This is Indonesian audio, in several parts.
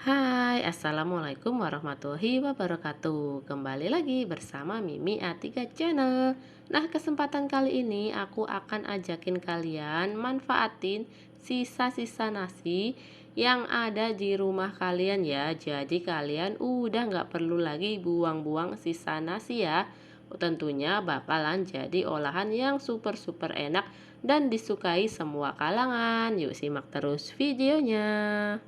Hai, Assalamualaikum warahmatullahi wabarakatuh. Kembali lagi bersama Mimi A3 Channel. Nah, kesempatan kali ini aku akan ajakin kalian manfaatin sisa-sisa nasi yang ada di rumah kalian ya. Jadi kalian udah nggak perlu lagi buang-buang sisa nasi ya. Tentunya bakalan jadi olahan yang super-super enak dan disukai semua kalangan. Yuk simak terus videonya.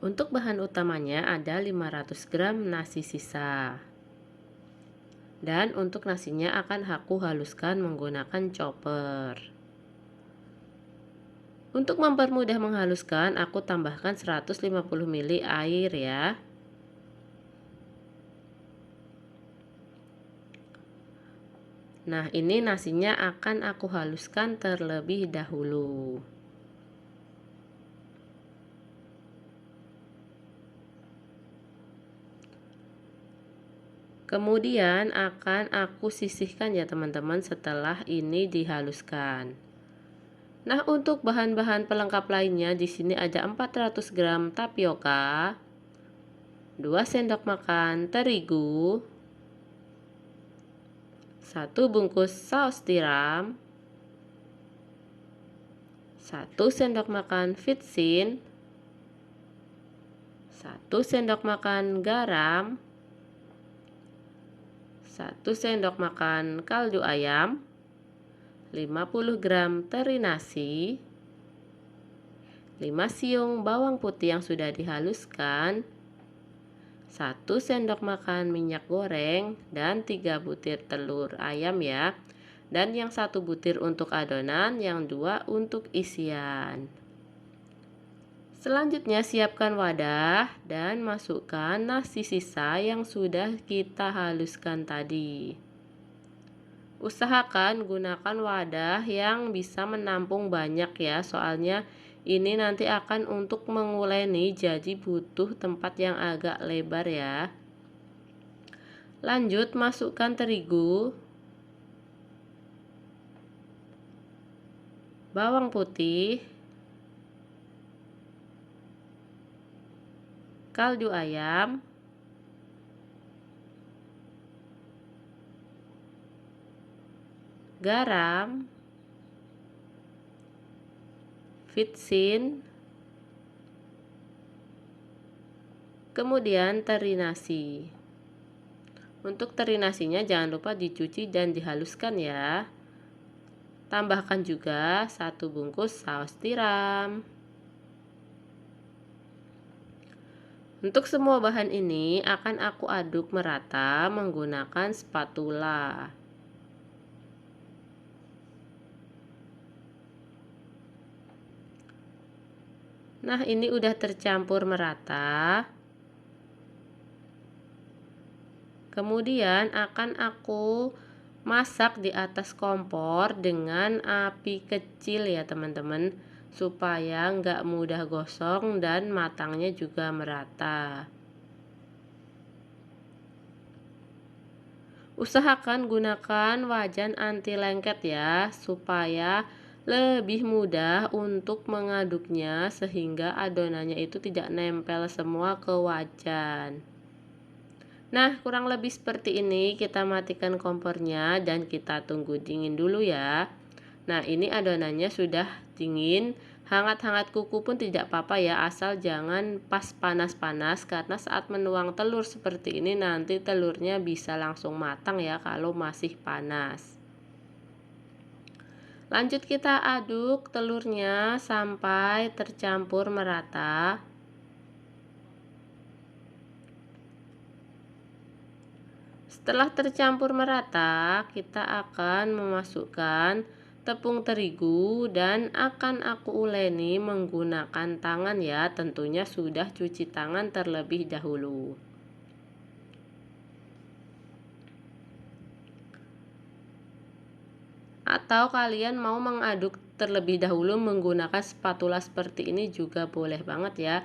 Untuk bahan utamanya ada 500 gram nasi sisa. Dan untuk nasinya akan aku haluskan menggunakan chopper. Untuk mempermudah menghaluskan, aku tambahkan 150 ml air ya. Nah, ini nasinya akan aku haluskan terlebih dahulu. Kemudian akan aku sisihkan ya teman-teman setelah ini dihaluskan. Nah, untuk bahan-bahan pelengkap lainnya di sini ada 400 gram tapioka, 2 sendok makan terigu, 1 bungkus saus tiram, 1 sendok makan vitsin, 1 sendok makan garam, 1 sendok makan kaldu ayam, 50 gram teri nasi, 5 siung bawang putih yang sudah dihaluskan, 1 sendok makan minyak goreng, dan 3 butir telur ayam ya. Dan yang 1 butir untuk adonan, yang 2 untuk isian. Selanjutnya siapkan wadah dan masukkan nasi sisa yang sudah kita haluskan tadi. Usahakan gunakan wadah yang bisa menampung banyak ya, soalnya ini nanti akan untuk menguleni, jadi butuh tempat yang agak lebar ya. Lanjut masukkan terigu, bawang putih, kaldu ayam, garam, vitsin, kemudian teri nasi. Untuk teri nasinya jangan lupa dicuci dan dihaluskan ya. Tambahkan juga 1 bungkus saus tiram. Untuk semua bahan ini akan aku aduk merata menggunakan spatula. Nah, ini udah tercampur merata. Kemudian akan aku masak di atas kompor dengan api kecil ya teman-teman, supaya nggak mudah gosong dan matangnya juga merata. Usahakan gunakan wajan anti lengket ya, supaya lebih mudah untuk mengaduknya sehingga adonannya itu tidak nempel semua ke wajan. Nah, kurang lebih seperti ini. Kita matikan kompornya dan kita tunggu dingin dulu ya. Nah, ini adonannya sudah dingin. Hangat-hangat kuku pun tidak apa-apa ya, asal jangan pas panas-panas, karena saat menuang telur seperti ini nanti telurnya bisa langsung matang ya kalau masih panas. Lanjut kita aduk telurnya sampai tercampur merata. Setelah tercampur merata, kita akan memasukkan tepung terigu dan akan aku uleni menggunakan tangan ya. Tentunya sudah cuci tangan terlebih dahulu. Atau kalian mau mengaduk terlebih dahulu menggunakan spatula seperti ini juga boleh banget ya.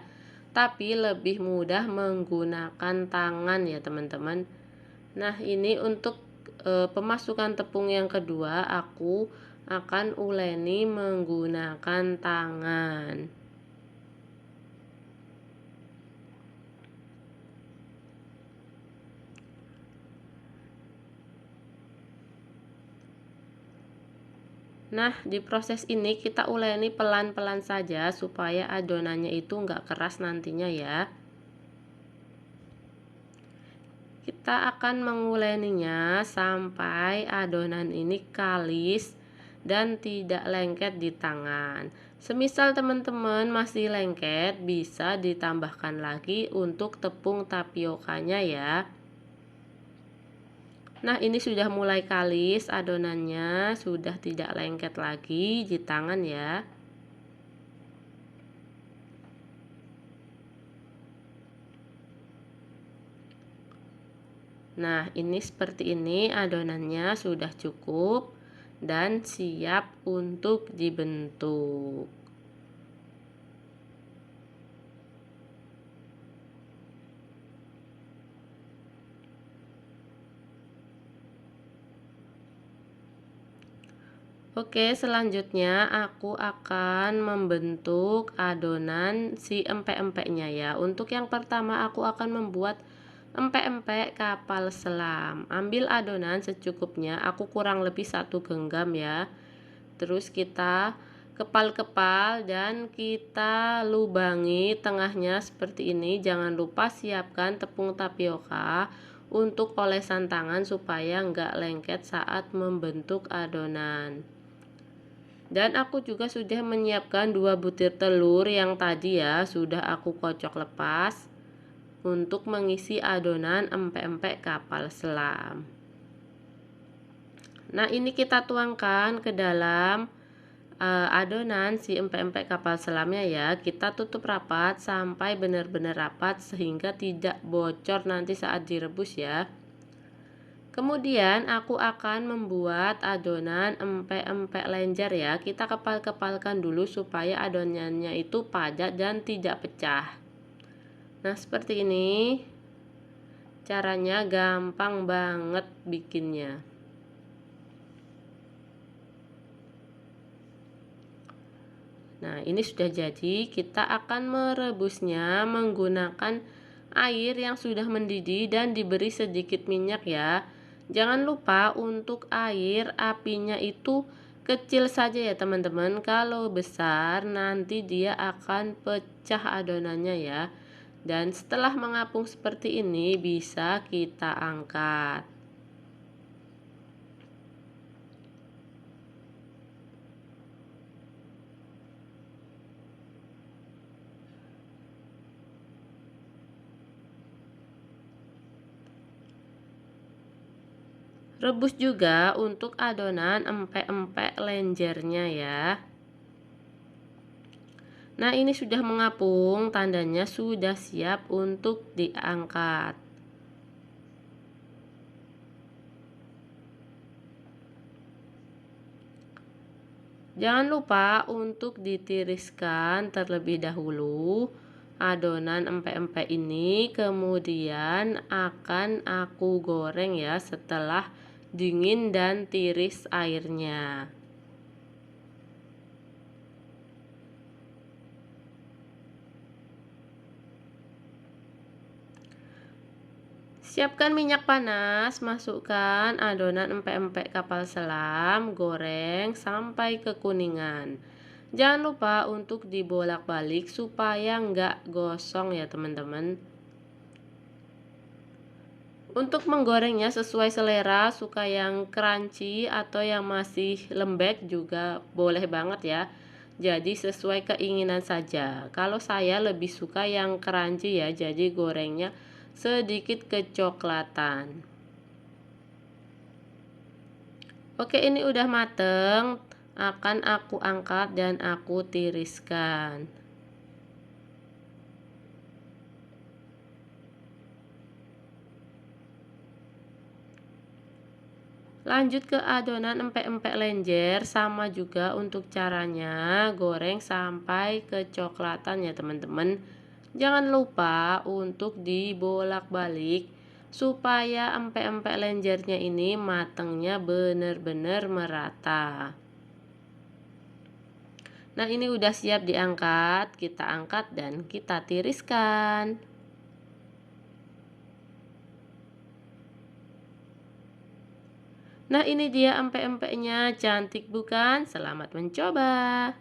Tapi lebih mudah menggunakan tangan ya teman-teman. Nah, ini untuk pemasukan tepung yang kedua aku akan uleni menggunakan tangan. Nah, di proses ini kita uleni pelan-pelan saja supaya adonannya itu nggak keras nantinya ya. Kita akan menguleninya sampai adonan ini kalis dan tidak lengket di tangan. Semisal teman-teman masih lengket, bisa ditambahkan lagi untuk tepung tapiokanya ya. Nah, ini sudah mulai kalis adonannya, sudah tidak lengket lagi di tangan ya. Nah, ini seperti ini adonannya sudah cukup dan siap untuk dibentuk. Oke, selanjutnya aku akan membentuk adonan si empek-empeknya ya. Untuk yang pertama aku akan membuat empek-empek kapal selam. Ambil adonan secukupnya, aku kurang lebih 1 genggam ya. Terus kita kepal-kepal dan kita lubangi tengahnya seperti ini. Jangan lupa siapkan tepung tapioka untuk olesan tangan supaya nggak lengket saat membentuk adonan. Dan aku juga sudah menyiapkan 2 butir telur yang tadi ya sudah aku kocok lepas untuk mengisi adonan empek-empek kapal selam. Nah, ini kita tuangkan ke dalam adonan si empek-empek kapal selamnya ya. Kita tutup rapat sampai benar-benar rapat sehingga tidak bocor nanti saat direbus ya. Kemudian aku akan membuat adonan empek-empek lenjer ya. Kita kepal-kepalkan dulu supaya adonannya itu padat dan tidak pecah. Nah, seperti ini. Caranya gampang banget bikinnya. Nah, ini sudah jadi. Kita akan merebusnya menggunakan air yang sudah mendidih dan diberi sedikit minyak ya. Jangan lupa untuk air apinya itu kecil saja ya teman-teman. Kalau besar nanti dia akan pecah adonannya ya. Dan setelah mengapung seperti ini bisa kita angkat. Rebus juga untuk adonan empek-empek lenjernya ya. Nah, ini sudah mengapung, tandanya sudah siap untuk diangkat. Jangan lupa untuk ditiriskan terlebih dahulu adonan empek-empek ini, kemudian akan aku goreng ya setelah dingin dan tiris airnya. Siapkan minyak panas, masukkan adonan empek-empek kapal selam, goreng sampai kekuningan. Jangan lupa untuk dibolak-balik supaya nggak gosong ya teman-teman. Untuk menggorengnya sesuai selera, suka yang crunchy atau yang masih lembek juga boleh banget ya. Jadi sesuai keinginan saja. Kalau saya lebih suka yang crunchy ya, jadi gorengnya sedikit kecoklatan. Oke, ini udah mateng, akan aku angkat dan aku tiriskan. Lanjut ke adonan empek-empek lenjer, sama juga untuk caranya, goreng sampai kecoklatan ya teman-teman. Jangan lupa untuk dibolak-balik supaya empek-empek lenjernya ini matangnya benar-benar merata. Nah, ini udah siap diangkat, kita angkat dan kita tiriskan. Nah, ini dia empek-empeknya, cantik bukan? Selamat mencoba.